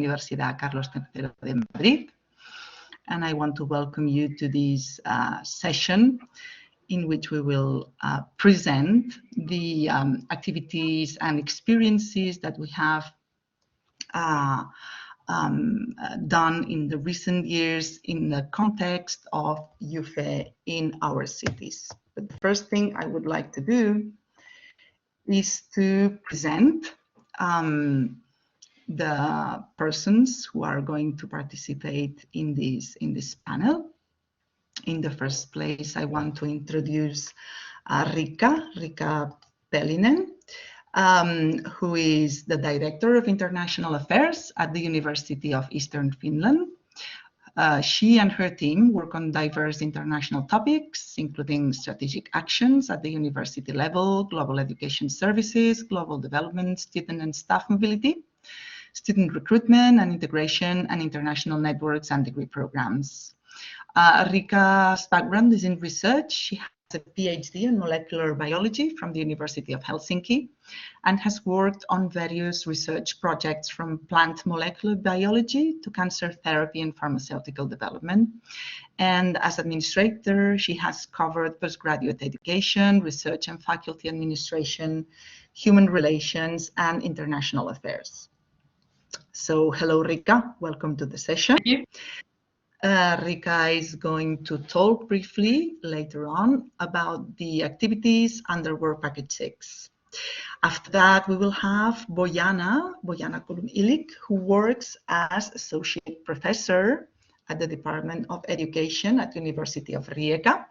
Universidad Carlos III de Madrid. And I want to welcome you to this session in which we will present the activities and experiences that we have done in the recent years in the context of YUFE in our cities. But the first thing I would like to do is to present the persons who are going to participate in this panel. In the first place, I want to introduce Riikka Pelinen, who is the Director of International Affairs at the University of Eastern Finland. She and her team work on diverse international topics, including strategic actions at the university level, global education services, global development, student and staff mobility, student recruitment and integration, and international networks and degree programs. Riikka's background is in research. She has a PhD in molecular biology from the University of Helsinki and has worked on various research projects from plant molecular biology to cancer therapy and pharmaceutical development. And as administrator, she has covered postgraduate education, research and faculty administration, human relations, and international affairs. So hello, Riikka. Welcome to the session. Thank you. Riikka is going to talk briefly later on about the activities under Work Package 6. After that, we will have Bojana Kulum-Ilik, who works as Associate Professor at the Department of Education at the University of Rijeka.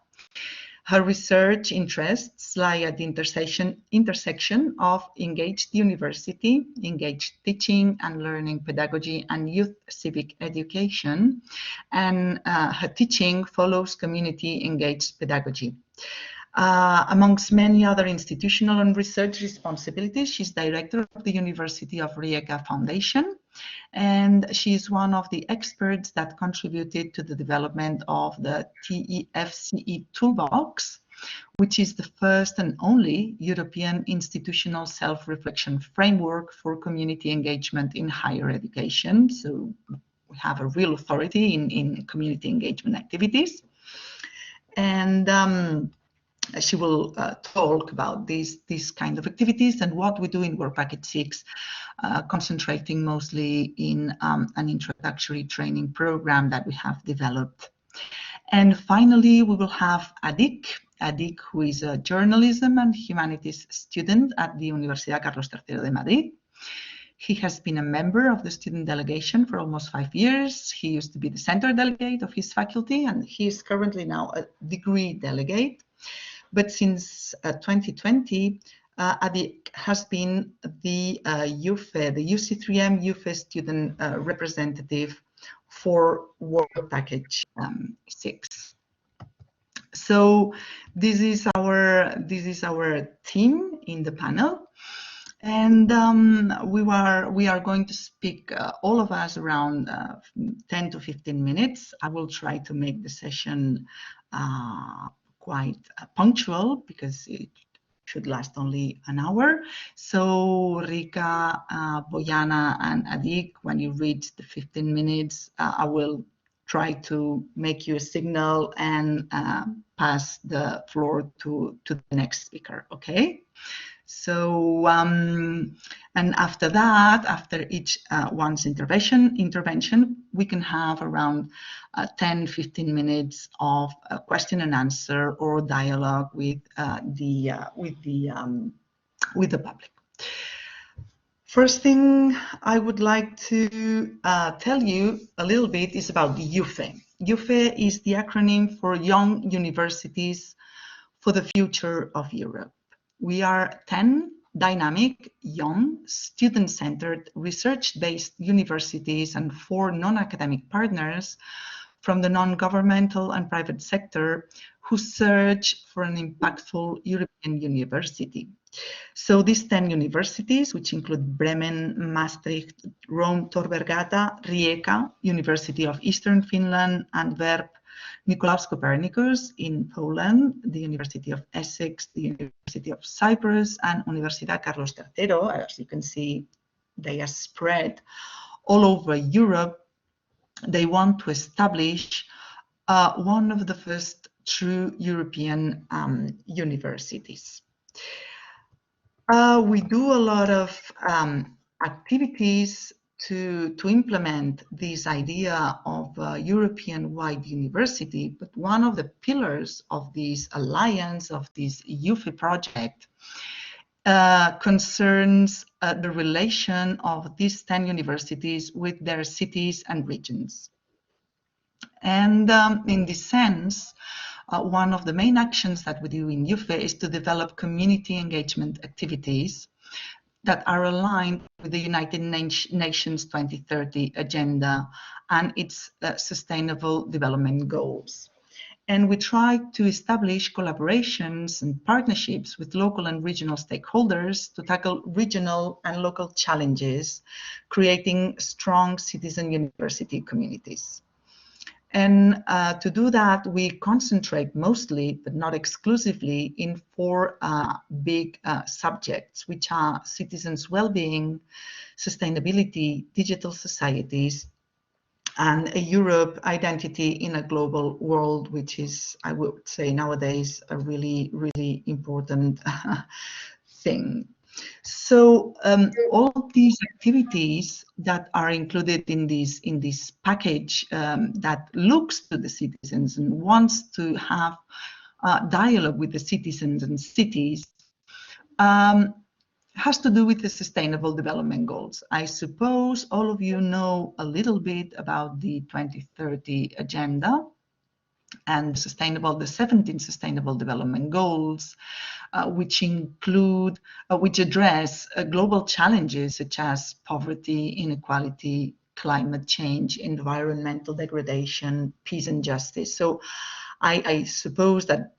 Her research interests lie at the intersection of engaged university, engaged teaching and learning pedagogy, and youth civic education. And her teaching follows community engaged pedagogy. Amongst many other institutional and research responsibilities, she's director of the University of Rijeka Foundation, and she's one of the experts that contributed to the development of the TEFCE Toolbox, which is the first and only European institutional self-reflection framework for community engagement in higher education. So we have a real authority in community engagement activities. And she will talk about these kind of activities and what we do in Work Package 6, concentrating mostly in an introductory training program that we have developed. And finally, we will have Adik, who is a journalism and humanities student at the Universidad Carlos III de Madrid. He has been a member of the student delegation for almost 5 years. He used to be the center delegate of his faculty, and he is currently now a degree delegate. But since 2020, Adik has been the YUFE, the UC3M YUFE student representative for Work Package 6. So this is our team in the panel, and we are going to speak all of us around 10 to 15 minutes. I will try to make the session quite punctual because it should last only an hour. So Riikka, Bojana, and Adik, when you reach the 15 minutes, I will try to make you a signal and pass the floor to the next speaker, okay? So, and after that, after each one's intervention, we can have around 10-15 minutes of question and answer or dialogue with the public. First thing I would like to tell you a little bit is about the YUFE. YUFE is the acronym for Young Universities for the Future of Europe. We are 10 dynamic, young, student-centered, research-based universities and 4 non-academic partners from the non-governmental and private sector who search for an impactful European university. So these 10 universities, which include Bremen, Maastricht, Rome, Tor Vergata, Rijeka, University of Eastern Finland, Antwerp, Nicolaus Copernicus in Poland, the University of Essex, the University of Cyprus, and Universidad Carlos III. As you can see, they are spread all over Europe, they want to establish one of the first true European universities. We do a lot of activities to implement this idea of a European-wide university, but one of the pillars of this alliance, of this YUFE project, concerns the relation of these 10 universities with their cities and regions. And in this sense, one of the main actions that we do in YUFE is to develop community engagement activities that are aligned with the United Nations 2030 agenda and its sustainable development goals. And we try to establish collaborations and partnerships with local and regional stakeholders to tackle regional and local challenges, creating strong citizen university communities. And to do that, we concentrate mostly, but not exclusively, in four big subjects, which are citizens' well-being, sustainability, digital societies, and a Europe identity in a global world, which is, I would say nowadays, a really, really important thing. So all these activities that are included in this package that looks to the citizens and wants to have dialogue with the citizens and cities has to do with the Sustainable Development Goals. I suppose all of you know a little bit about the 2030 Agenda and the 17 Sustainable Development Goals, which address global challenges such as poverty, inequality, climate change, environmental degradation, peace and justice. So I suppose that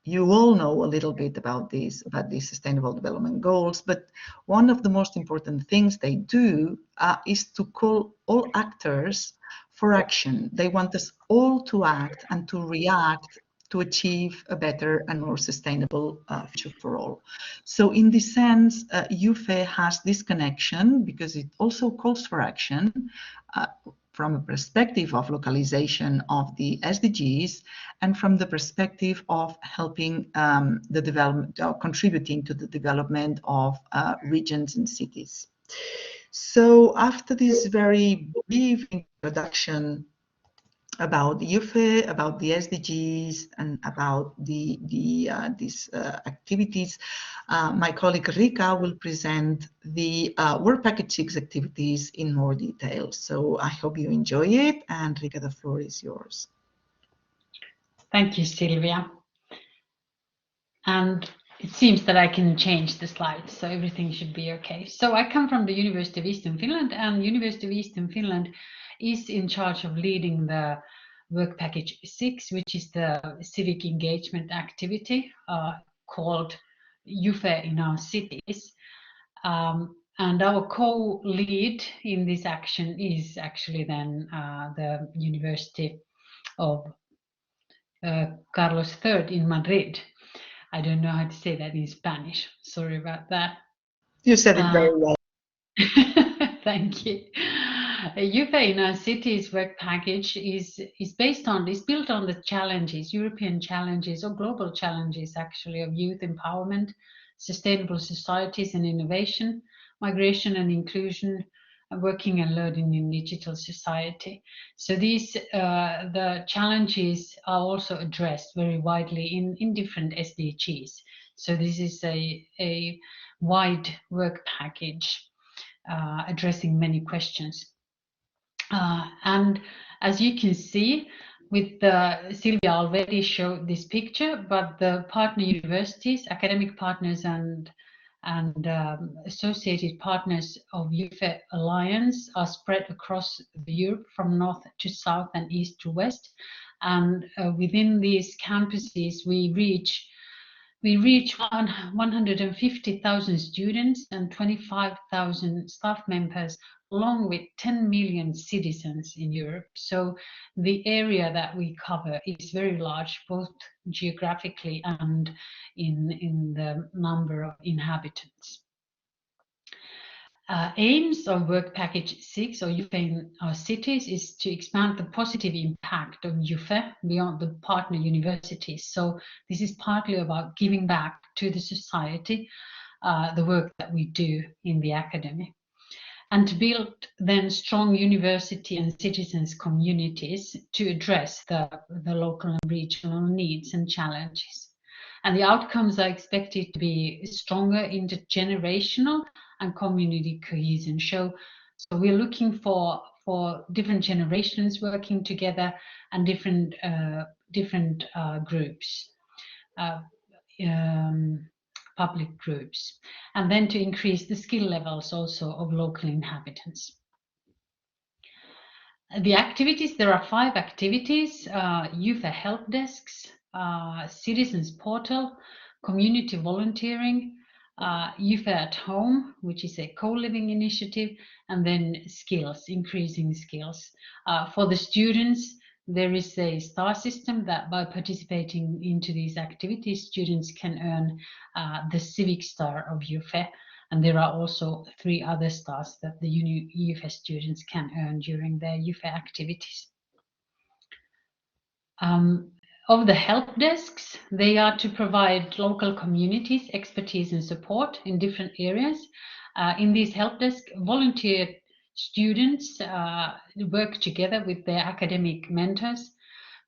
you all know a little bit about these Sustainable Development Goals, but one of the most important things they do is to call all actors for action. They want us all to act and to react to achieve a better and more sustainable future for all. So in this sense, YUFE has this connection because it also calls for action from a perspective of localization of the SDGs and from the perspective of helping the development, contributing to the development of regions and cities. So after this very brief introduction about YUFE, about the SDGs, and about these activities, my colleague Rika will present the Work Package 6 activities in more detail. So I hope you enjoy it, and Rika, the floor is yours. Thank you, Silvia. And it seems that I can change the slides, so everything should be okay. So I come from the University of Eastern Finland, and University of Eastern Finland is in charge of leading the Work Package 6, which is the civic engagement activity called YUFE in our cities. And our co-lead in this action is actually then the University of Carlos III in Madrid. I don't know how to say that in Spanish. Sorry about that. You said it very well. Thank you. YUFE in our cities work package is built on the challenges, European challenges or global challenges actually, of youth empowerment, sustainable societies and innovation, migration and inclusion, working and learning in digital society. So these the challenges are also addressed very widely in different SDGs. So this is a wide work package addressing many questions. And as you can see, with Silvia already showed this picture, but the partner universities, academic partners and associated partners of YUFE Alliance are spread across Europe from north to south and east to west. And within these campuses, we reach 150,000 students and 25,000 staff members, along with 10 million citizens in Europe. So the area that we cover is very large, both geographically and in the number of inhabitants. Aims of Work Package 6 or YUFE in our cities is to expand the positive impact of YUFE beyond the partner universities. So this is partly about giving back to the society the work that we do in the academy, and to build then strong university and citizens communities to address the local and regional needs and challenges. And the outcomes are expected to be stronger intergenerational and community cohesion. So we're looking for different generations working together and different groups, public groups, and then to increase the skill levels also of local inhabitants. The activities, there are 5 activities: YUFE HelDesks, Citizens Portal, Community Volunteering, YUFE at Home, which is a co-living initiative, and then skills, increasing skills. For the students, there is a star system that by participating into these activities, students can earn the Civic Star of YUFE. And there are also 3 other stars that the YUFE students can earn during their YUFE activities. Of the help desks, they are to provide local communities expertise and support in different areas. In these help desks, volunteer students work together with their academic mentors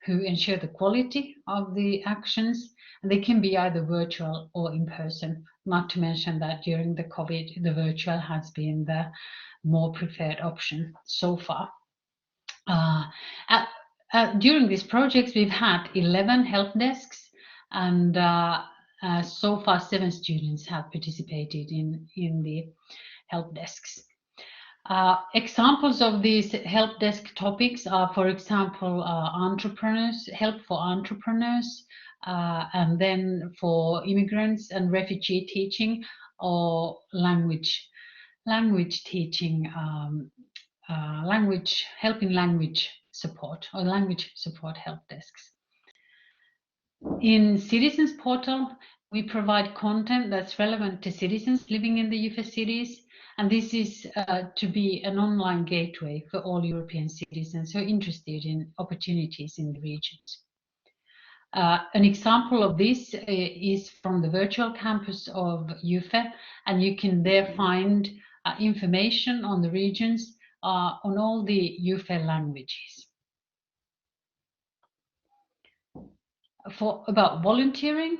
who ensure the quality of the actions. And they can be either virtual or in person, not to mention that during the COVID, the virtual has been the more preferred option so far. During these projects, we've had 11 help desks, and so far 7 students have participated in the help desks. Examples of these help desk topics are, for example, entrepreneurs, help for entrepreneurs, and then for immigrants and refugee teaching, or language teaching, helping language support, or language support help desks. In Citizens Portal, we provide content that's relevant to citizens living in the YUFE cities, and this is to be an online gateway for all European citizens who are interested in opportunities in the regions. An example of this is from the virtual campus of YUFE, and you can there find information on the regions on all the YUFE languages. About volunteering,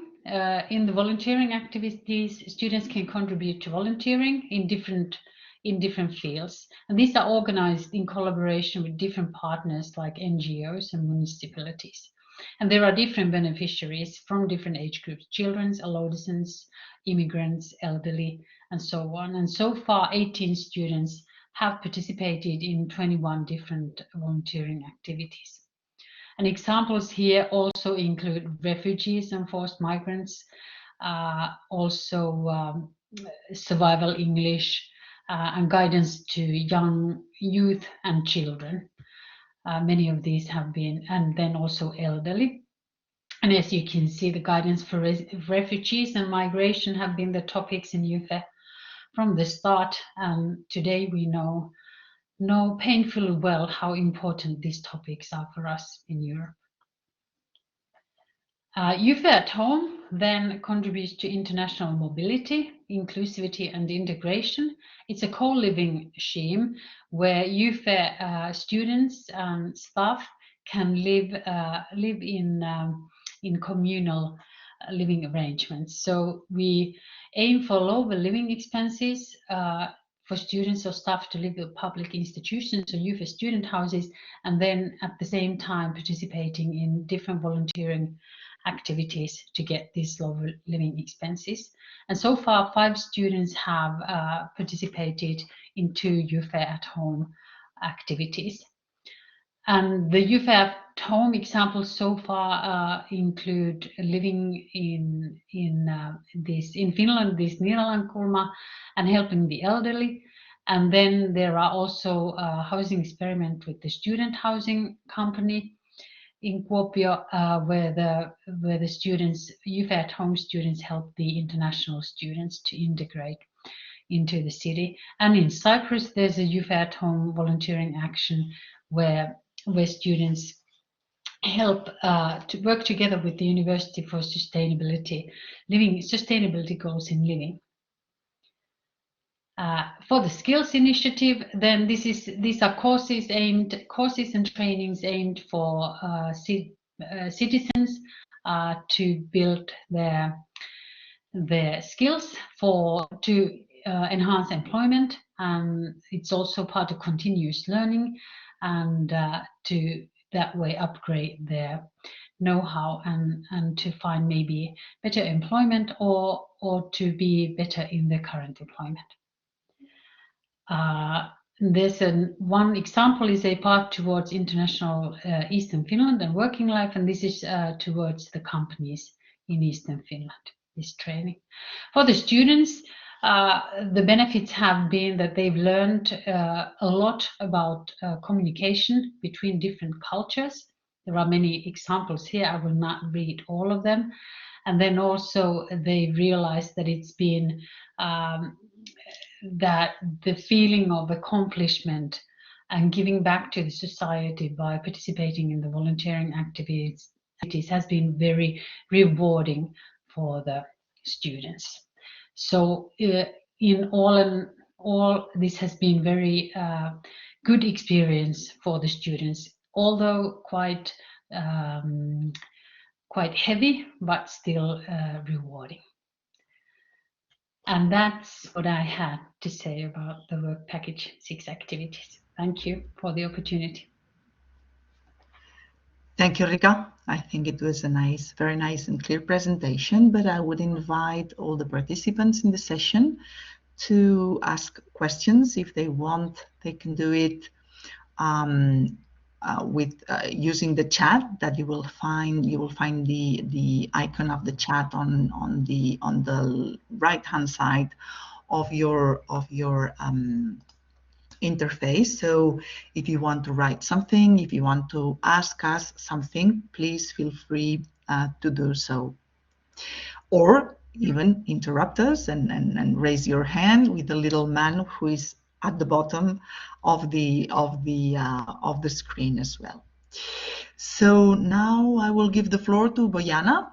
in the volunteering activities, students can contribute to volunteering in different fields, and these are organized in collaboration with different partners like NGOs and municipalities. And there are different beneficiaries from different age groups: children, adolescents, immigrants, elderly, and so on. And so far, 18 students have participated in 21 different volunteering activities. And examples here also include refugees and forced migrants, also survival English, and guidance to young youth and children. Many of these have been, and then also elderly. And as you can see, the guidance for refugees and migration have been the topics in YUFE from the start. And today we know painfully well how important these topics are for us in Europe. YUFE at Home then contributes to international mobility, inclusivity, and integration. It's a co-living scheme where YUFE students and staff can live in communal living arrangements. So we aim for lower living expenses for students or staff to live in public institutions or YUFE student houses, and then at the same time participating in different volunteering activities to get these lower living expenses. And so far, 5 students have participated in 2 YUFE at Home activities. And the YUFE at Home examples so far include living in Finland, this Niiralankulma, and helping the elderly. And then there are also housing experiment with the student housing company in Kuopio, where the students, YUFE at Home students, help the international students to integrate into the city. And in Cyprus, there's a youth at home volunteering action where students help to work together with the University for sustainability goals in living. For the skills initiative, then these are courses and trainings aimed for citizens to build their skills to enhance employment, and it's also part of continuous learning, and to that way upgrade their know-how and to find maybe better employment or to be better in their current employment. There's one example is a path towards international Eastern Finland and working life, and this is towards the companies in Eastern Finland, this training. For the students, the benefits have been that they've learned a lot about communication between different cultures. There are many examples here, I will not read all of them. And then also they realized that it's been that the feeling of accomplishment and giving back to the society by participating in the volunteering activities has been very rewarding for the students. So in all, this has been very good experience for the students, although quite heavy, but still rewarding. And that's what I had to say about the Work Package 6 activities. Thank you for the opportunity. Thank you, Rika. I think it was a very nice and clear presentation, but I would invite all the participants in the session to ask questions. If they want, they can do it with using the chat that you will find the icon of the chat on the right hand side of your interface. So if you want to write something, if you want to ask us something, please feel free to do so, or even interrupt us and raise your hand with the little man who is at the bottom of the screen as well. So now I will give the floor to Bojana,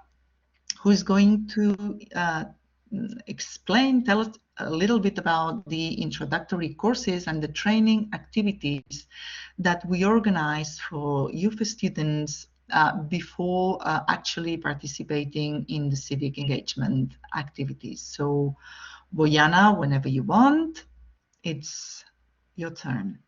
who is going to tell us a little bit about the introductory courses and the training activities that we organize for YUFE students before actually participating in the civic engagement activities. So Bojana, whenever you want, it's your turn.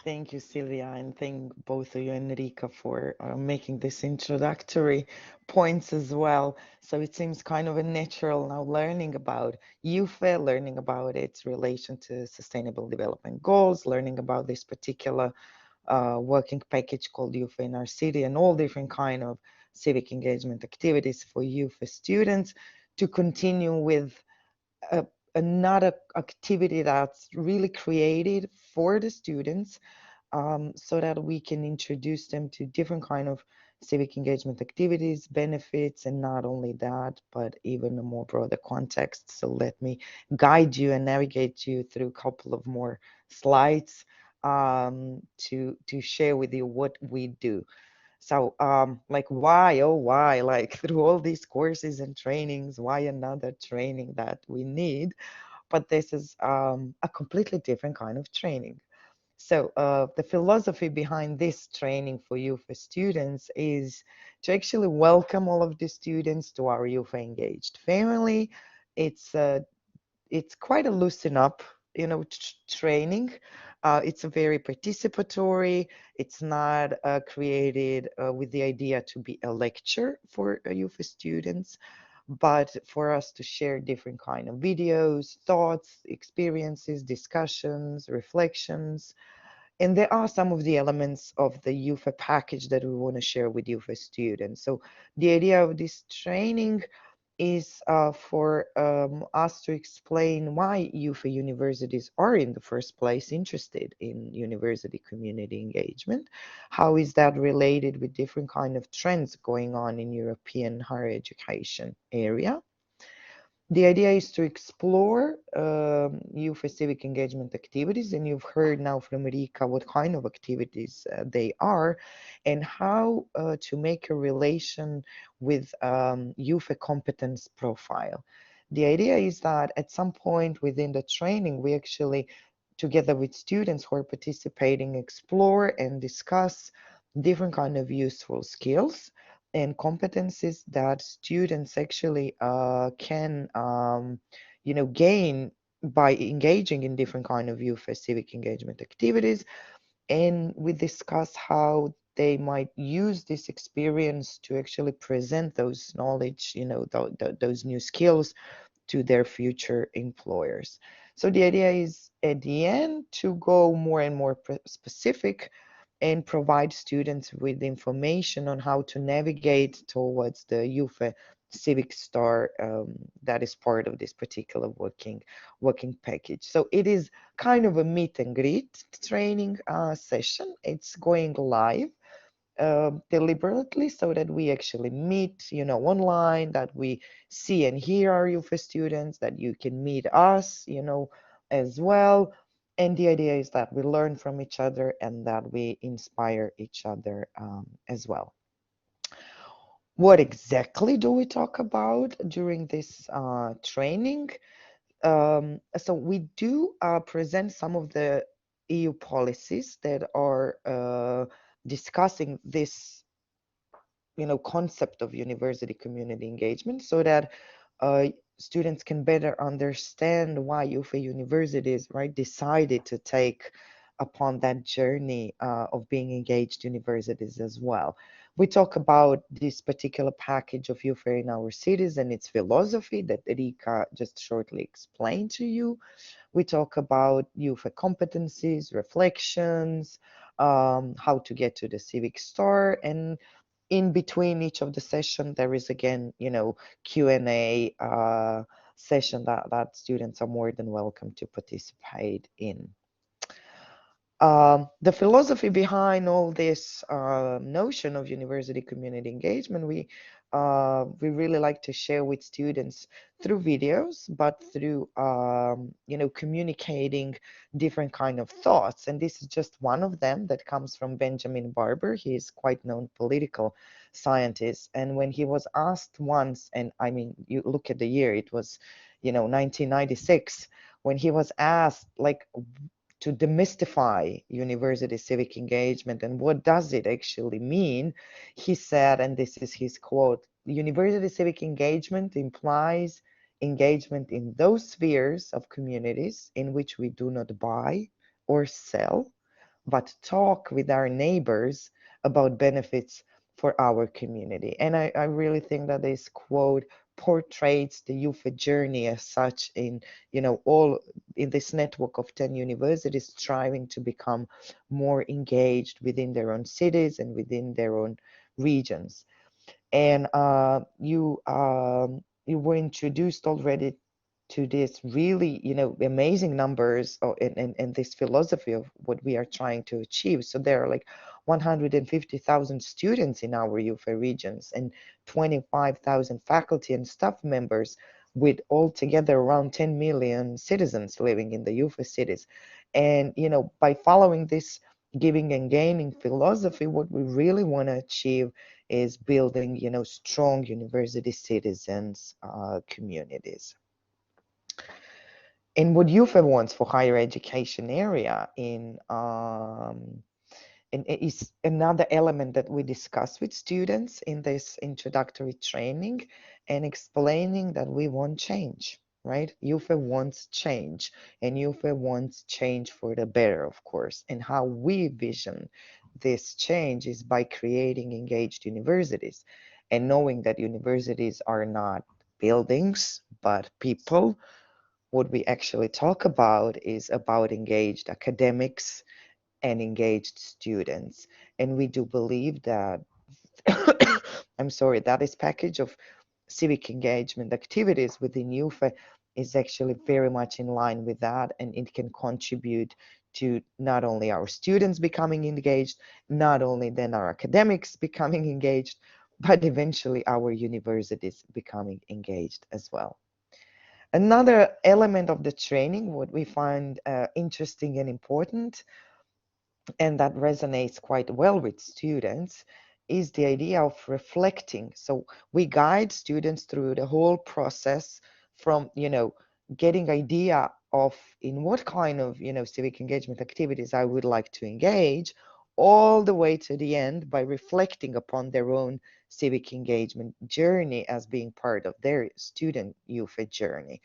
Thank you, Silvia, and thank both of you and Rika for making this introductory points as well. So it seems kind of a natural now learning about YUFE, learning about its relation to Sustainable Development Goals, learning about this particular working package called YUFE in our city, and all different kind of civic engagement activities for YUFE students, to continue with another activity that's really created for the students, so that we can introduce them to different kind of civic engagement activities, benefits, and not only that, but even a more broader context. So let me guide you and navigate you through a couple of more slides to share with you what we do. So like why, oh why, like through all these courses and trainings, why another training that we need? But this is a completely different kind of training. So the philosophy behind this training for YUFE students is to actually welcome all of the students to our YUFE Engaged family. It's quite a loosen up, training. It's a very participatory. It's not created with the idea to be a lecture for YUFE students, but for us to share different kind of videos, thoughts, experiences, discussions, reflections. And there are some of the elements of the YUFE package that we want to share with YUFE students. So the idea of this training is for us to explain why YUFE universities are in the first place interested in university community engagement. How is that related with different kind of trends going on in European higher education area? The idea is to explore youth civic engagement activities, and you've heard now from Erika what kind of activities they are, and how to make a relation with youth competence profile. The idea is that at some point within the training, we actually, together with students who are participating, explore and discuss different kind of useful skills and competencies that students actually can gain by engaging in different kind of youth civic engagement activities. And we discuss how they might use this experience to actually present those knowledge, those new skills to their future employers. So the idea is at the end to go more and more specific and provide students with information on how to navigate towards the YUFE Civic Star that is part of this particular working package. So it is kind of a meet and greet training session. It's going live deliberately so that we actually meet, online, that we see and hear our youth students, that you can meet us, as well. And the idea is that we learn from each other and that we inspire each other as well. What exactly do we talk about during this training? So we do present some of the EU policies that are discussing this concept of university community engagement, so that students can better understand why UFE universities, right, decided to take upon that journey of being engaged universities as well. We talk about this particular package of UFE in our cities and its philosophy that Erika just shortly explained to you. We talk about UFE competencies, reflections, how to get to the Civic Star, and in between each of the session, there is again, Q&A session that students are more than welcome to participate in. The philosophy behind all this notion of university community engagement, we really like to share with students through videos, but through communicating different kind of thoughts. And this is just one of them that comes from Benjamin Barber. He is quite known political scientist. And when he was asked once, and I mean, you look at the year, it was 1996, when he was asked, like, to demystify university civic engagement and what does it actually mean, he said, and this is his quote, "University civic engagement implies engagement in those spheres of communities in which we do not buy or sell, but talk with our neighbors about benefits for our community." And I really think that this quote portrays the youth journey as such in, all in this network of 10 universities striving to become more engaged within their own cities and within their own regions. And you were introduced already to this really, amazing numbers and this philosophy of what we are trying to achieve. So there are like 150,000 students in our UFE regions and 25,000 faculty and staff members, with altogether around 10 million citizens living in the UFE cities. And, by following this giving and gaining philosophy, what we really want to achieve is building, strong university citizens communities. And what UFE wants for higher education area and it is another element that we discuss with students in this introductory training, and explaining that we want change, right? UFE wants change, and UFE wants change for the better, of course. And how we vision this change is by creating engaged universities and knowing that universities are not buildings, but people. What we actually talk about is about engaged academics and engaged students. And we do believe that, I'm sorry, that this package of civic engagement activities within UFE is actually very much in line with that, and it can contribute to not only our students becoming engaged, not only then our academics becoming engaged, but eventually our universities becoming engaged as well. Another element of the training, what we find interesting and important, and that resonates quite well with students, is the idea of reflecting. So we guide students through the whole process from, getting idea of in what kind of, civic engagement activities I would like to engage, all the way to the end by reflecting upon their own civic engagement journey as being part of their student YUFE journey.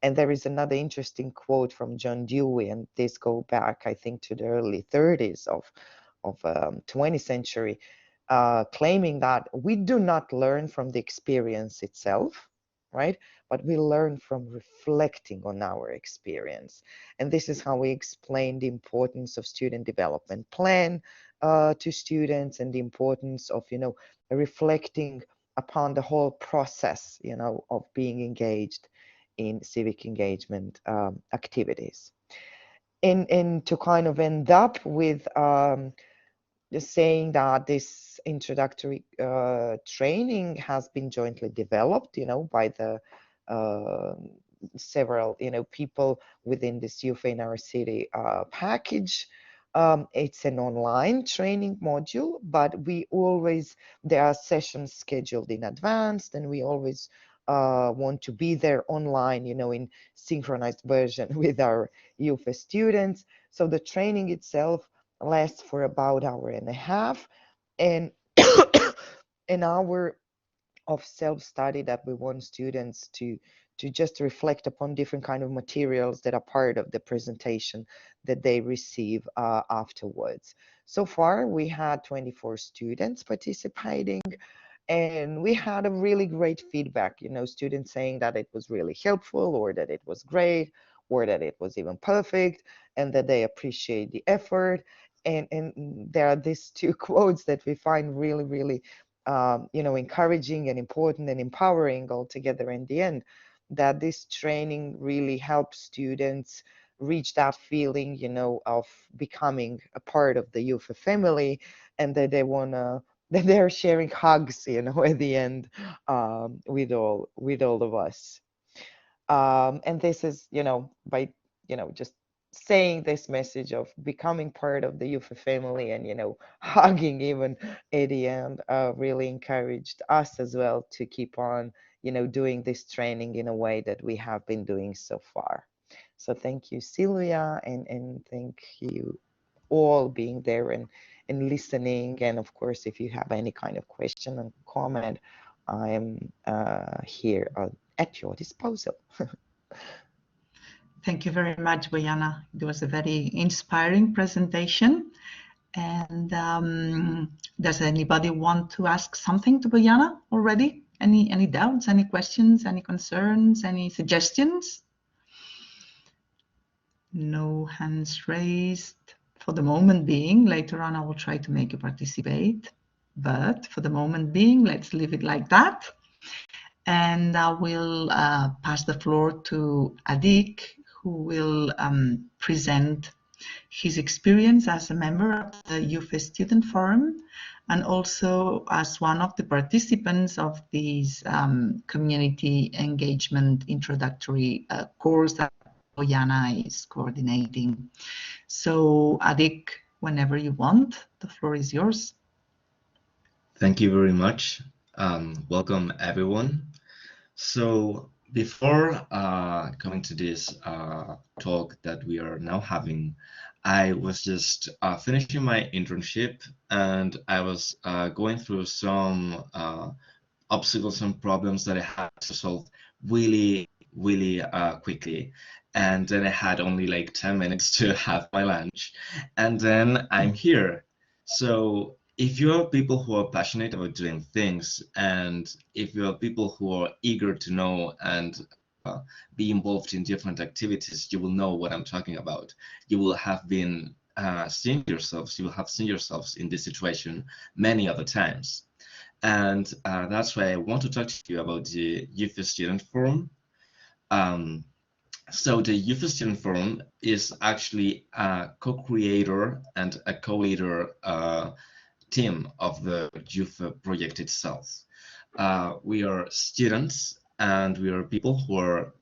And there is another interesting quote from John Dewey, and this go back, I think, to the early 30s of 20th century, claiming that we do not learn from the experience itself, right? But we learn from reflecting on our experience. And this is how we explain the importance of student development plan to students, and the importance of, reflecting upon the whole process, of being engaged in civic engagement activities. And to kind of end up with just saying that this introductory training has been jointly developed, by the several, people within this YUFE in our city package. It's an online training module, but there are sessions scheduled in advance, and we always want to be there online, in synchronized version with our YUFE students. So the training itself lasts for about an hour and a half, and an hour of self-study that we want students to just reflect upon different kind of materials that are part of the presentation that they receive afterwards. So far, we had 24 students participating, and we had a really great feedback, students saying that it was really helpful, or that it was great, or that it was even perfect, and that they appreciate the effort. And there are these two quotes that we find really, really encouraging and important and empowering altogether in the end, that this training really helps students reach that feeling, of becoming a part of the YUFE family, and that that they're sharing hugs, at the end, with all of us. And this is, by, just saying this message of becoming part of the YUFE family, and, hugging even at the end, really encouraged us as well to keep on, doing this training in a way that we have been doing so far. So thank you, Silvia, and thank you all being there and listening. And of course, if you have any kind of question and comment, I am here at your disposal. Thank you very much, Bojana. It was a very inspiring presentation. And does anybody want to ask something to Bojana already? Any doubts, any questions, any concerns, any suggestions? No hands raised for the moment being. Later on, I will try to make you participate. But for the moment being, let's leave it like that. And I will pass the floor to Adik, who will present his experience as a member of the YUFE Student Forum, and also as one of the participants of this community engagement introductory course that Bojana is coordinating. So Adik, whenever you want, the floor is yours. Thank you very much. Welcome, everyone. So before coming to this talk that we are now having, I was just finishing my internship, and I was going through some obstacles and problems that I had to solve really quickly. And then I had only like 10 minutes to have my lunch, and then I'm here. So if you are people who are passionate about doing things, and if you are people who are eager to know and be involved in different activities, you will know what I'm talking about. You will have been seeing yourselves, you will have seen yourselves in this situation many other times. And that's why I want to talk to you about the YUFE Student Forum. So the YUFE Student Forum is actually a co-creator and a co-leader team of the YUFE project itself. We are students, and we are people who are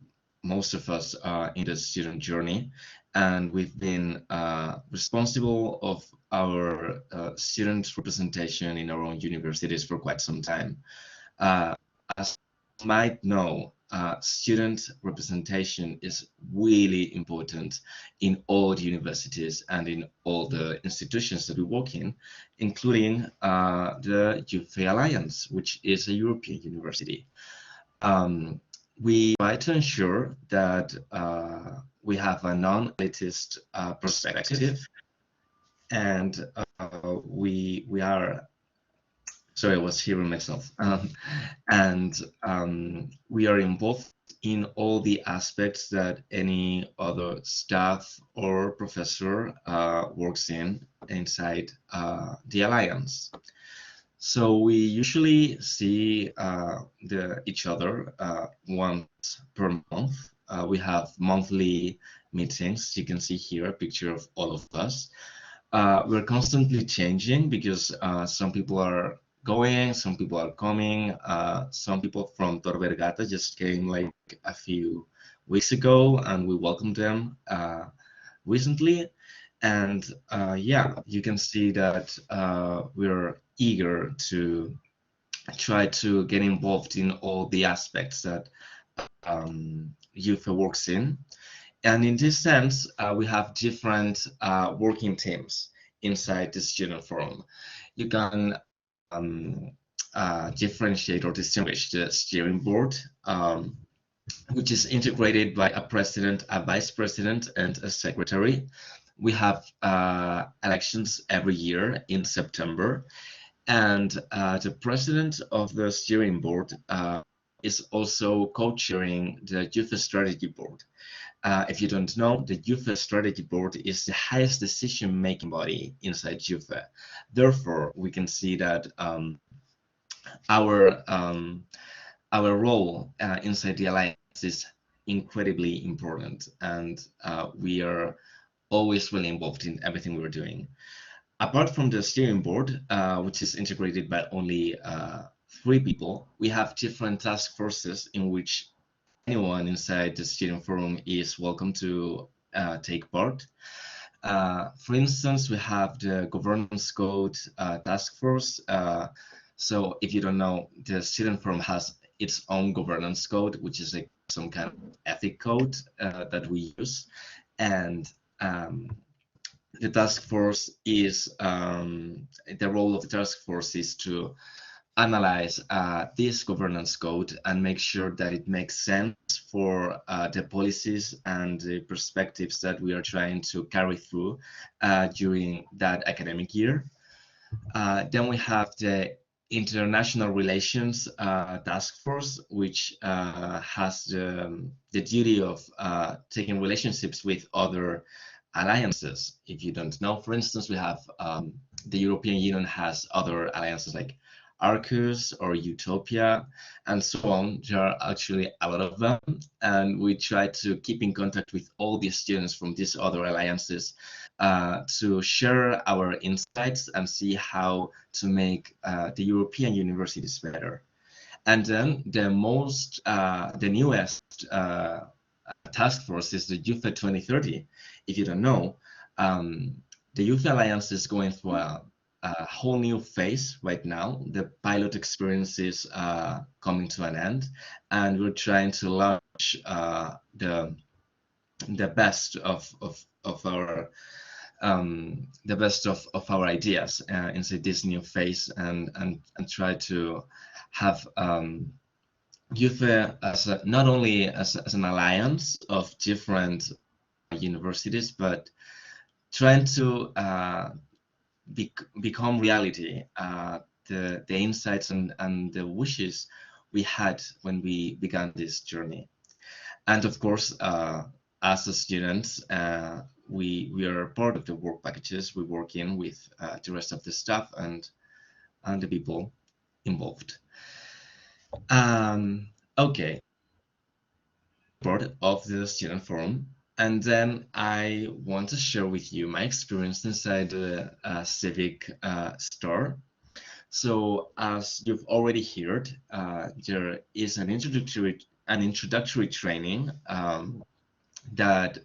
most of us are in the student journey, and we've been responsible of our student representation in our own universities for quite some time. As you might know, student representation is really important in all the universities and in all the institutions that we work in, including the YUFE Alliance, which is a European university. We try to ensure that we have a non-elitist perspective, and we are. Sorry, I was hearing myself. We are involved in all the aspects that any other staff or professor works inside the Alliance. So we usually see each other once per month. We have monthly meetings. You can see here a picture of all of us. We're constantly changing because some people are going, some people are coming. Some people from Tor Vergata just came like a few weeks ago, and we welcomed them recently. And yeah, you can see that we're eager to try to get involved in all the aspects that YUFE works in. And in this sense, we have different working teams inside the student forum. You can differentiate or distinguish the steering board, which is integrated by a president, a vice president, and a secretary. We have elections every year in September, and the president of the steering board is also co-chairing the YUFE strategy board. If you don't know, the YUFE strategy board is the highest decision-making body inside YUFE. Therefore, we can see that our role inside the Alliance is incredibly important, and we are always really involved in everything we're doing. Apart from the steering board, which is integrated by only 3 people, we have different task forces in which anyone inside the student forum is welcome to take part. For instance, we have the governance code task force. So if you don't know, the student forum has its own governance code, which is like some kind of ethic code that we use. And the task force is, the role of the task force is to analyze this governance code and make sure that it makes sense for the policies and the perspectives that we are trying to carry through during that academic year. Then we have the International Relations Task Force, which has the duty of taking relationships with other alliances. If you don't know, for instance, we have the European Union has other alliances like Arcus or Utopia and so on. There are actually a lot of them, and we try to keep in contact with all the students from these other alliances to share our insights and see how to make the European universities better. And then the newest task force is the YUFE 2030. If you don't know, the YUFE Alliance is going through a whole new phase right now. The pilot experience is coming to an end, and we're trying to launch the best of our ideas inside this new phase, and try to have YUFE as not only as an alliance of different universities, but trying to become reality the insights and the wishes we had when we began this journey. And of course, as a students, we are part of the work packages we work in with the rest of the staff and the people involved. Okay, part of the student forum. And then I want to share with you my experience inside the civic store. So as you've already heard, there is an introductory an introductory training that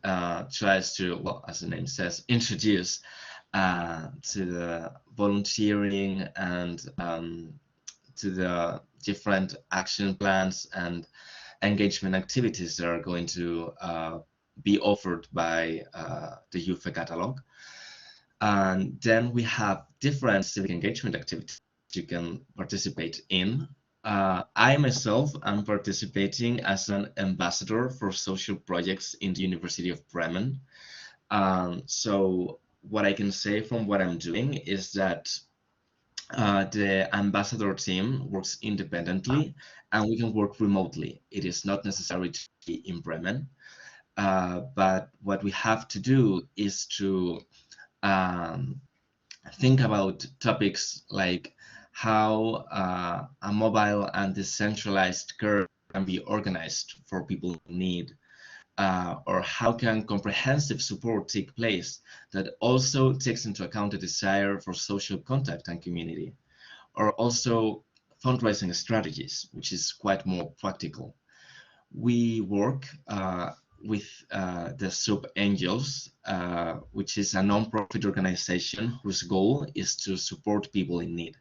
tries to, well, as the name says, introduce to the volunteering and to the different action plans and engagement activities that are going to be offered by the YUFE catalog. And then we have different civic engagement activities you can participate in. I myself am participating as an ambassador for social projects in the University of Bremen. So what I can say from what I'm doing is that the ambassador team works independently and we can work remotely. It is not necessary to be in Bremen. But what we have to do is to think about topics like how a mobile and decentralized care can be organized for people in need, or how can comprehensive support take place that also takes into account the desire for social contact and community, or also fundraising strategies, which is quite more practical. We work with the Sub NGOs, which is a non-profit organization whose goal is to support people in need.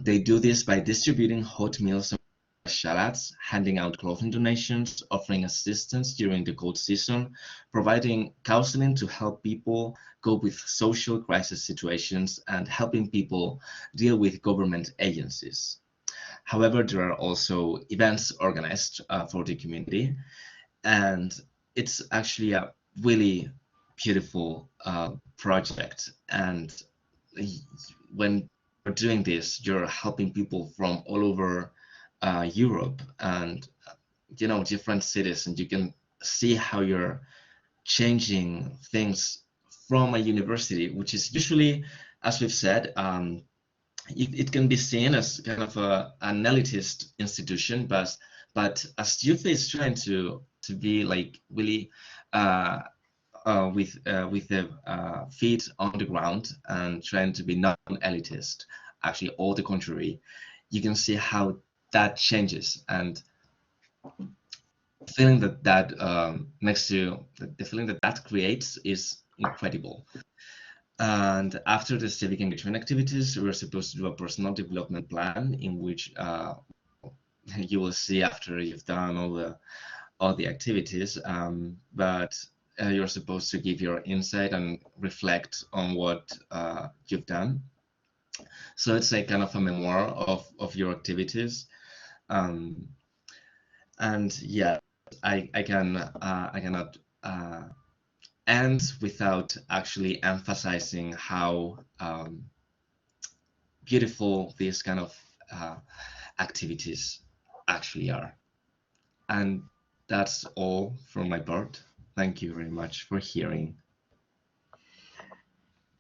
They do this by distributing hot meals and shallots, handing out clothing donations, offering assistance during the cold season, providing counseling to help people cope with social crisis situations, and helping people deal with government agencies. However, there are also events organized for the community, and it's actually a really beautiful project. And when you're doing this, you're helping people from all over Europe and different cities, and you can see how you're changing things from a university, which is usually, as we've said, it can be seen as kind of an elitist institution, but as YUFE is trying to be like really with the feet on the ground and trying to be non-elitist, actually all the contrary, you can see how that changes, and the feeling that makes you, the feeling that creates is incredible. And after the civic engagement activities, we're supposed to do a personal development plan in which you will see after you've done all the activities, but you're supposed to give your insight and reflect on what you've done. So it's like kind of a memoir of your activities, and yeah, I cannot end without actually emphasizing how beautiful these kind of activities actually are. And that's all from my part. Thank you very much for hearing.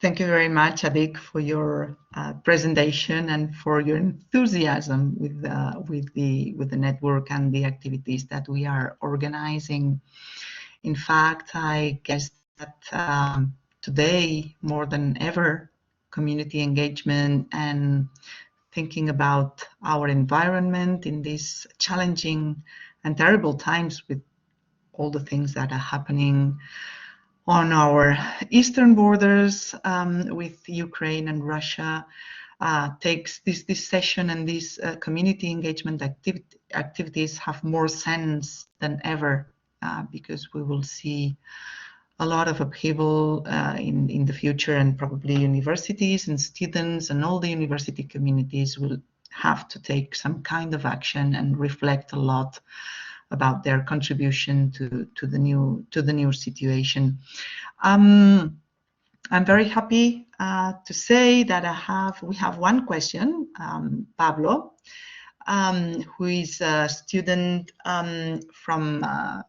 Thank you very much, Adik, for your presentation and for your enthusiasm with the network and the activities that we are organizing. In fact, I guess that today, more than ever, community engagement and thinking about our environment in these challenging and terrible times with all the things that are happening on our eastern borders with Ukraine and Russia, takes this session and these community engagement activities have more sense than ever, because we will see a lot of upheaval in the future, and probably universities and students and all the university communities will have to take some kind of action and reflect a lot about their contribution to the new situation. I'm very happy to say that we have one question, Pablo, who is a student from a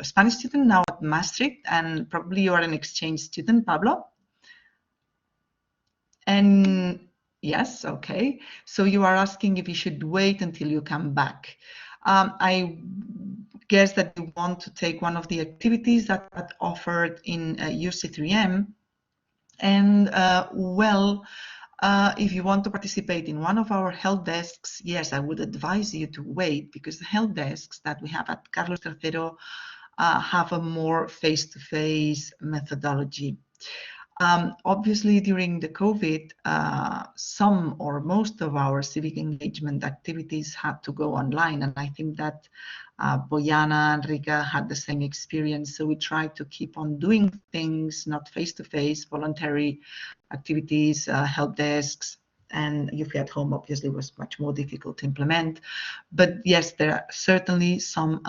Spanish student now at Maastricht, and probably you are an exchange student, Pablo. And yes, okay. So you are asking if you should wait until you come back. I guess that you want to take one of the activities that are offered in UC3M, and well, if you want to participate in one of our HelDesks, yes, I would advise you to wait, because the HelDesks that we have at Carlos III have a more face-to-face methodology. Obviously, during the COVID, some or most of our civic engagement activities had to go online, and I think that Bojana and Rika had the same experience. So we tried to keep on doing things, not face-to-face, voluntary activities, help desks, and YUFE at home obviously was much more difficult to implement. But yes, there are certainly some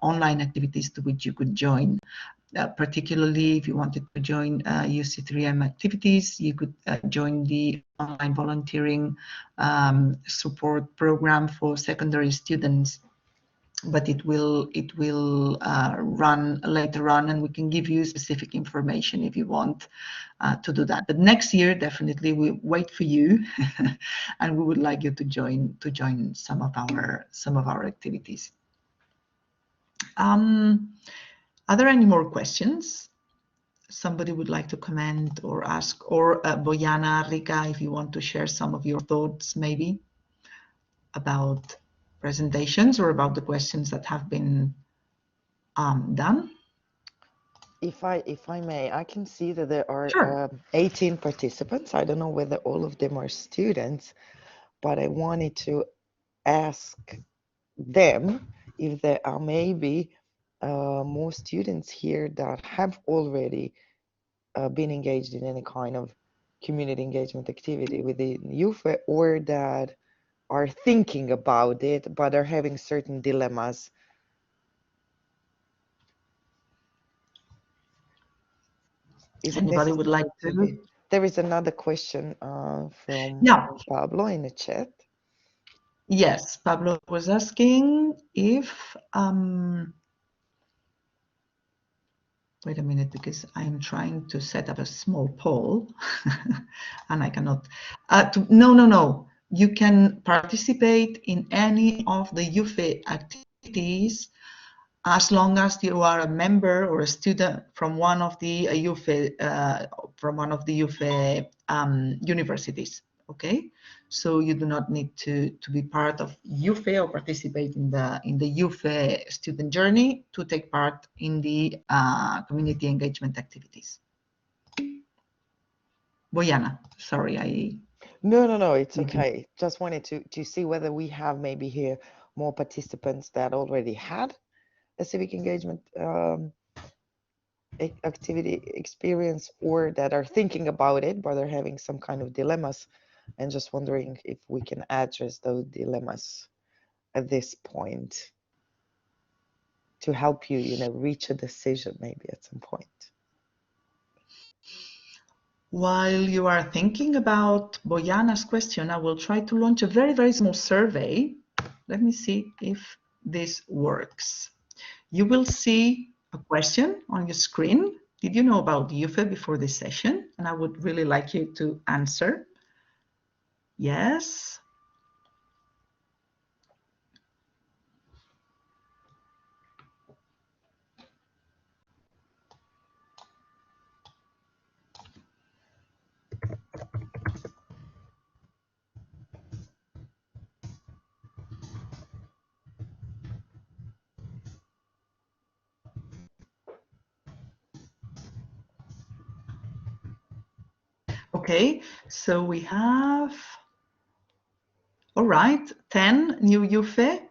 online activities to which you could join. Particularly if you wanted to join UC3M activities, you could join the online volunteering support program for secondary students. But it will run later on, and we can give you specific information if you want to do that. But next year, definitely, we wait for you, and we would like you to join some of our activities. Are there any more questions? Somebody would like to comment or ask, or Bojana, Rika, if you want to share some of your thoughts, maybe about presentations or about the questions that have been done. If I may, I can see that there are Sure. 18 participants. I don't know whether all of them are students, but I wanted to ask them if there are maybe more students here that have already been engaged in any kind of community engagement activity within YUFE, or that are thinking about it but are having certain dilemmas. Anybody would like to? There is another question from Pablo in the chat. Yes, Pablo was asking if wait a minute, because I'm trying to set up a small poll and I cannot. No. You can participate in any of the YUFE activities as long as you are a member or a student from one of the YUFE universities. Okay, so you do not need to be part of YUFE or participate in the YUFE student journey to take part in the community engagement activities. Bojana, sorry, No, it's okay. Just wanted to see whether we have maybe here more participants that already had a civic engagement activity experience, or that are thinking about it but are having some kind of dilemmas, and just wondering if we can address those dilemmas at this point to help you, reach a decision maybe at some point. While you are thinking about Bojana's question, I will try to launch a very, very small survey. Let me see if this works. You will see a question on your screen. Did you know about YUFE before this session? And I would really like you to answer. Yes. Okay, so we have, all right, 10 new YUFE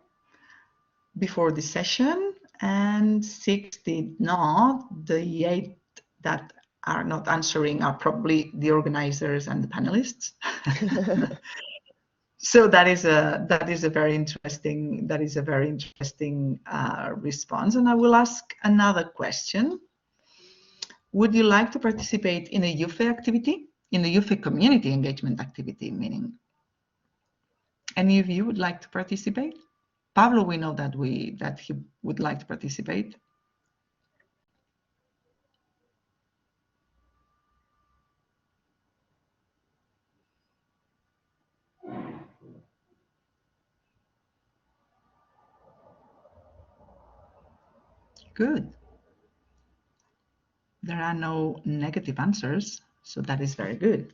before the session, and 6 did not. The 8 that are not answering are probably the organizers and the panelists. So that is a very interesting response. And I will ask another question. Would you like to participate in a YUFE activity, in the YUFE community engagement activity, meaning any of you would like to participate? Pablo, we know that he would like to participate. Good. There are no negative answers, so that is very good.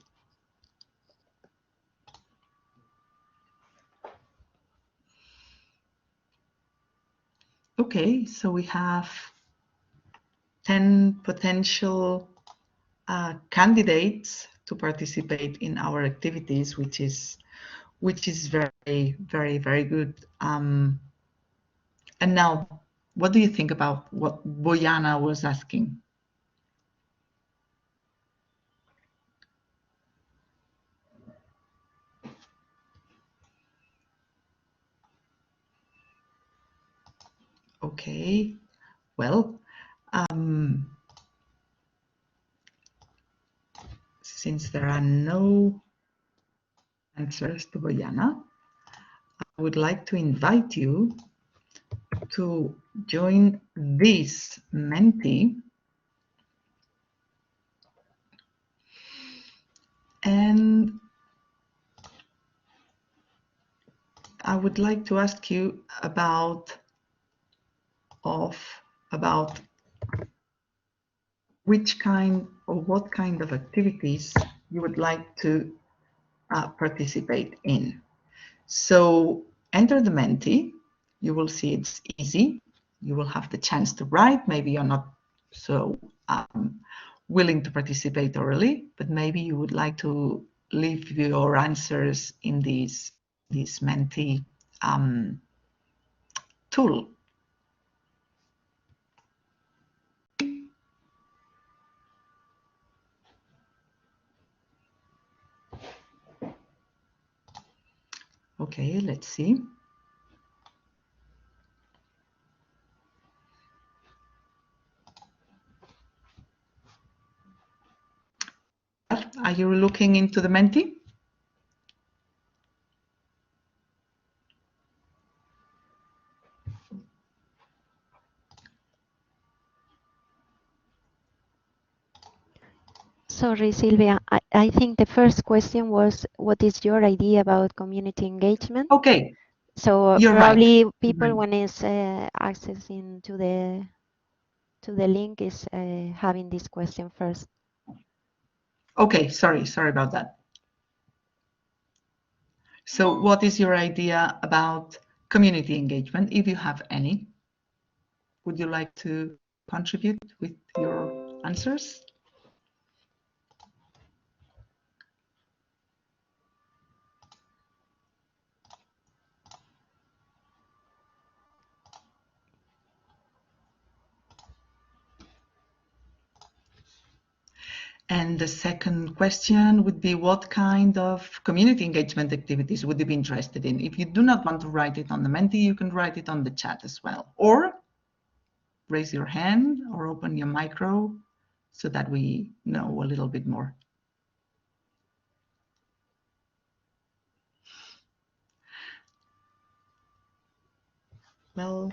Okay, so we have 10 potential candidates to participate in our activities, which is very, very, very good. And now, what do you think about what Bojana was asking? Okay, well, since there are no answers to Bojana, I would like to invite you to join this Mentee. And I would like to ask you about which kind or what kind of activities you would like to participate in. So enter the Mentee. You will see it's easy. You will have the chance to write. Maybe you're not so willing to participate orally, but maybe you would like to leave your answers in this Mentee tool. Okay, let's see. Are you looking into the Mentee? Sorry, Silvia. I think the first question was, what is your idea about community engagement? Okay. So You're probably right. people, when is accessing to the link, is having this question first. Okay, sorry about that. So what is your idea about community engagement, if you have any? Would you like to contribute with your answers? And the second question would be, what kind of community engagement activities would you be interested in? If you do not want to write it on the Mentee, you can write it on the chat as well. Or raise your hand or open your micro so that we know a little bit more. Well,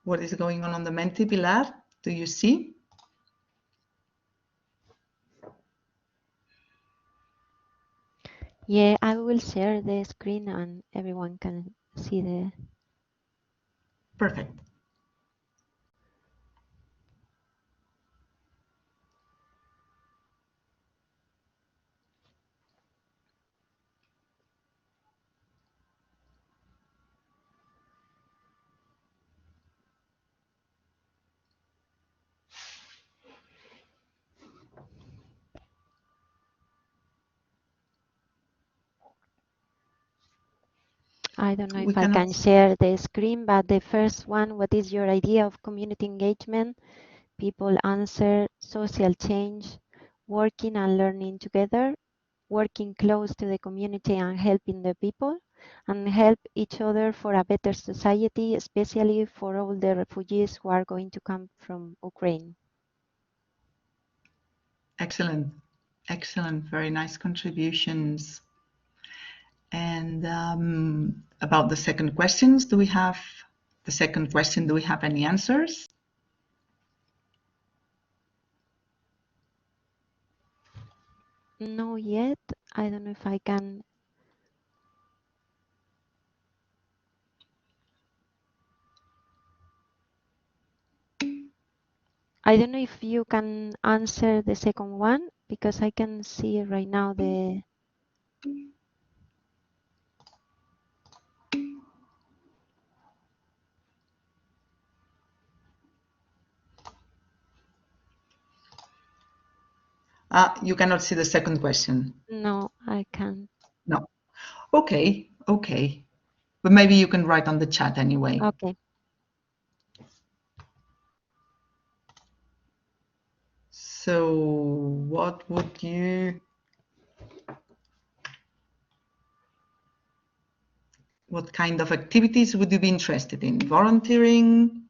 what is going on the Mentee, Pilar? Do you see? Yeah, I will share the screen and everyone can see the... Perfect. I don't know if I can share the screen, but the first one, what is your idea of community engagement? People answer social change, working and learning together, working close to the community and helping the people, and help each other for a better society, especially for all the refugees who are going to come from Ukraine. Excellent. Excellent. Very nice contributions. And about the second questions, do we have any answers? No yet. I don't know if I can. I don't know if you can answer the second one, because I can see right now the... You cannot see the second question. No, I can't. No. Okay, okay. But maybe you can write on the chat anyway. Okay. So what kind of activities would you be interested in? Volunteering,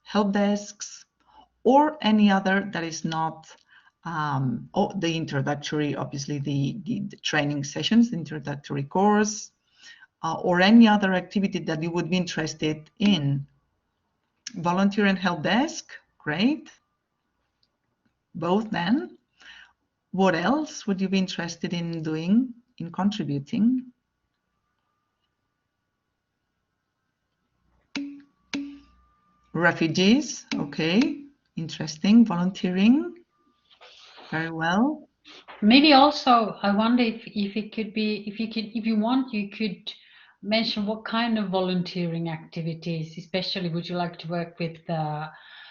help desks, or any other that is not the introductory, obviously the training sessions, the introductory course, or any other activity that you would be interested in? Volunteer and help desk, great. Both then. What else would you be interested in doing, in contributing? Refugees, okay, interesting. Volunteering, very well. Maybe also, I wonder if it could be, if you want, you could mention what kind of volunteering activities, especially would you like to work with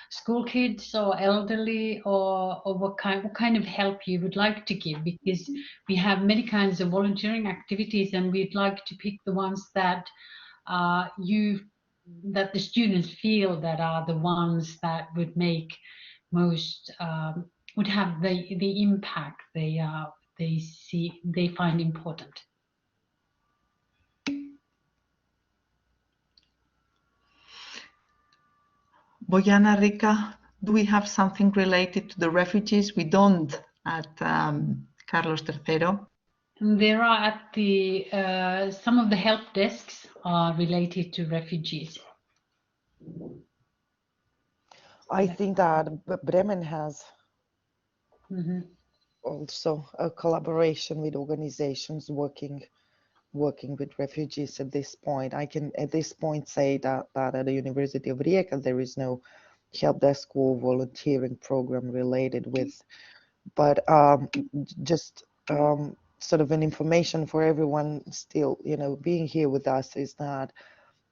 school kids or elderly, or what kind of help you would like to give, because we have many kinds of volunteering activities and we'd like to pick the ones that that the students feel that are the ones that would make most would have the impact they find important. Bojana, Rika, do we have something related to the refugees? We don't at Carlos III. There are at the some of the help desks are related to refugees. I think that Bremen has also a collaboration with organizations working with refugees at this point. I can at this point say that at the University of Rijeka there is no help desk or volunteering program related with, but just sort of an information for everyone still, being here with us, is that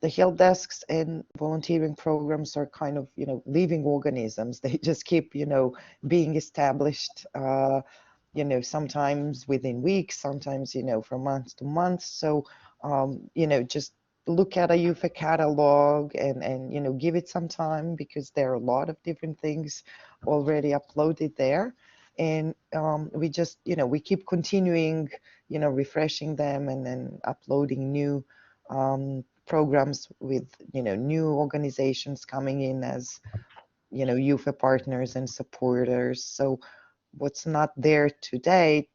the help desks and volunteering programs are kind of, living organisms. They just keep, being established, sometimes within weeks, sometimes, from month to month. So, just look at a YUFE catalog and give it some time, because there are a lot of different things already uploaded there. And we just, we keep continuing, refreshing them and then uploading new programs with, new organizations coming in as, YUFE partners and supporters. So what's not there today,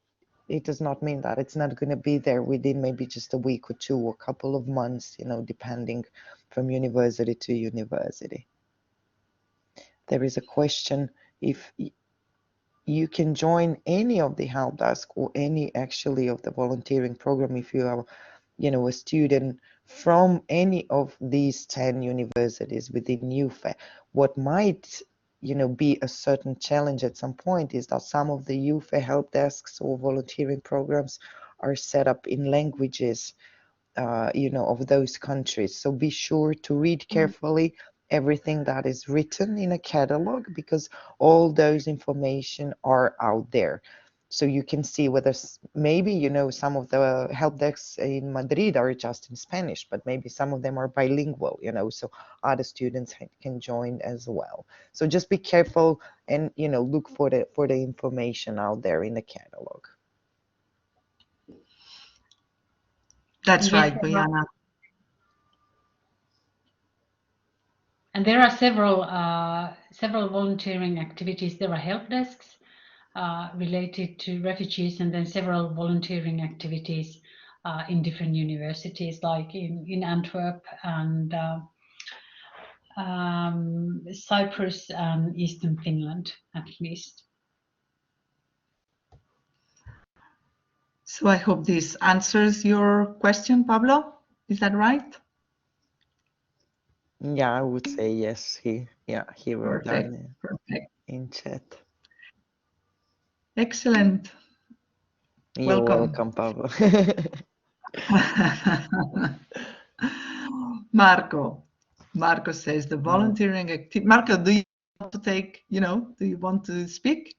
it does not mean that it's not going to be there within maybe just a week or two or a couple of months, depending from university to university. There is a question if you can join any of the help desk or any actually of the volunteering program if you are, a student from any of these 10 universities within YUFE. What might, be a certain challenge at some point is that some of the YUFE help desks or volunteering programs are set up in languages, of those countries. So be sure to read carefully everything that is written in a catalog, because all those information are out there. So you can see whether maybe, some of the help desks in Madrid are just in Spanish, but maybe some of them are bilingual, so other students can join as well. So just be careful and, look for the information out there in the catalog. That's right, Bojana. And there are several volunteering activities. There are help desks related to refugees, and then several volunteering activities in different universities, like in Antwerp and Cyprus and Eastern Finland, at least. So I hope this answers your question, Pablo. Is that right? Yeah, I would say yes. He wrote down in chat. Excellent. You're welcome, Pablo. Marco says the volunteering activity. Marco, do want to take, do you want to speak?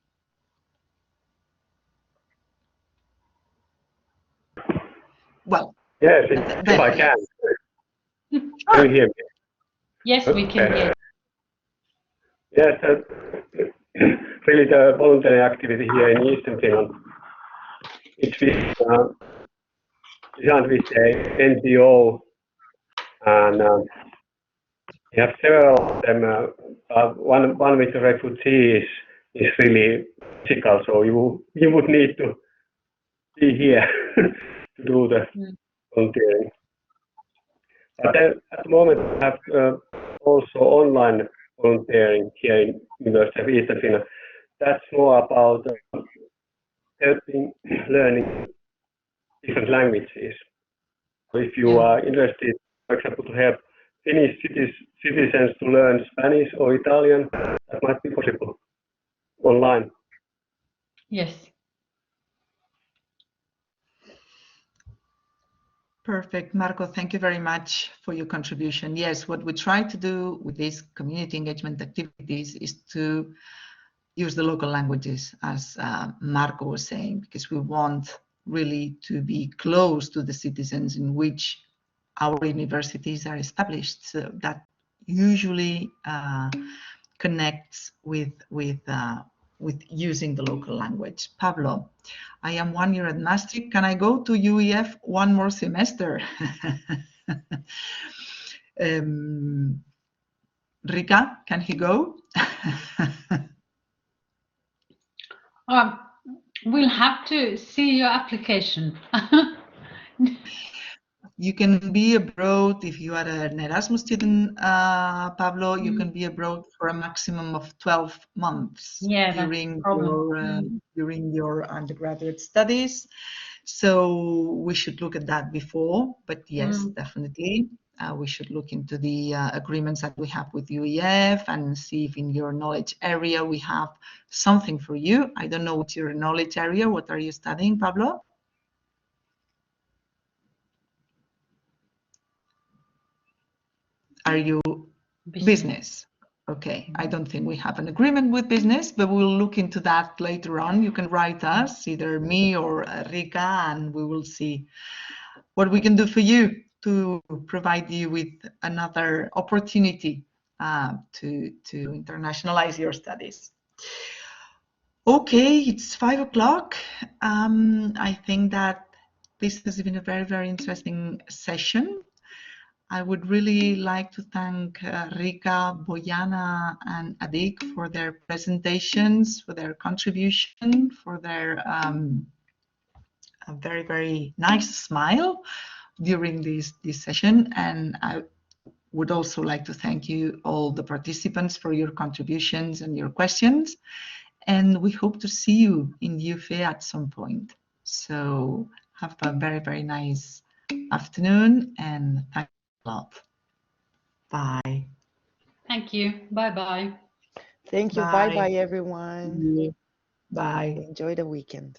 Well, yes, if I can. Can you hear me? Yes, we can hear. Yes, really the voluntary activity here in Eastern Finland, it's designed with the NGO, and we have several of them. One with the refugees is really critical, so you would need to be here to do the volunteering. But then at the moment, we have also online volunteering here in University of Eastern Finland. That's more about helping learning different languages. So if you are interested, for example, to help Finnish citizens to learn Spanish or Italian, that might be possible online. Yes. Perfect, Marco. Thank you very much for your contribution. Yes, what we try to do with these community engagement activities is to use the local languages, as Marco was saying, because we want really to be close to the citizens in which our universities are established. So that usually connects with using the local language. Pablo, I am 1 year at Maastricht. Can I go to UEF one more semester? Rika, can he go? We'll have to see your application. You can be abroad if you are an Erasmus student, Pablo. You can be abroad for a maximum of 12 months during your undergraduate studies. So we should look at that before. But yes, definitely, we should look into the agreements that we have with UEF and see if in your knowledge area we have something for you. I don't know what's your knowledge area. What are you studying, Pablo? Are you business? Okay, I don't think we have an agreement with business, but we'll look into that later on. You can write us, either me or Rika, and we will see what we can do for you to provide you with another opportunity to internationalize your studies. Okay, it's 5 o'clock. I think that this has been a very, very interesting session. I would really like to thank Rika, Bojana, and Adik for their presentations, for their contribution, for their very, very nice smile during this session. And I would also like to thank you, all the participants, for your contributions and your questions. And we hope to see you in YUFE at some point. So have a very, very nice afternoon, and thank you a lot. Bye. Thank you. Bye-bye. Thank you. Bye-bye, everyone. Bye. Enjoy the weekend.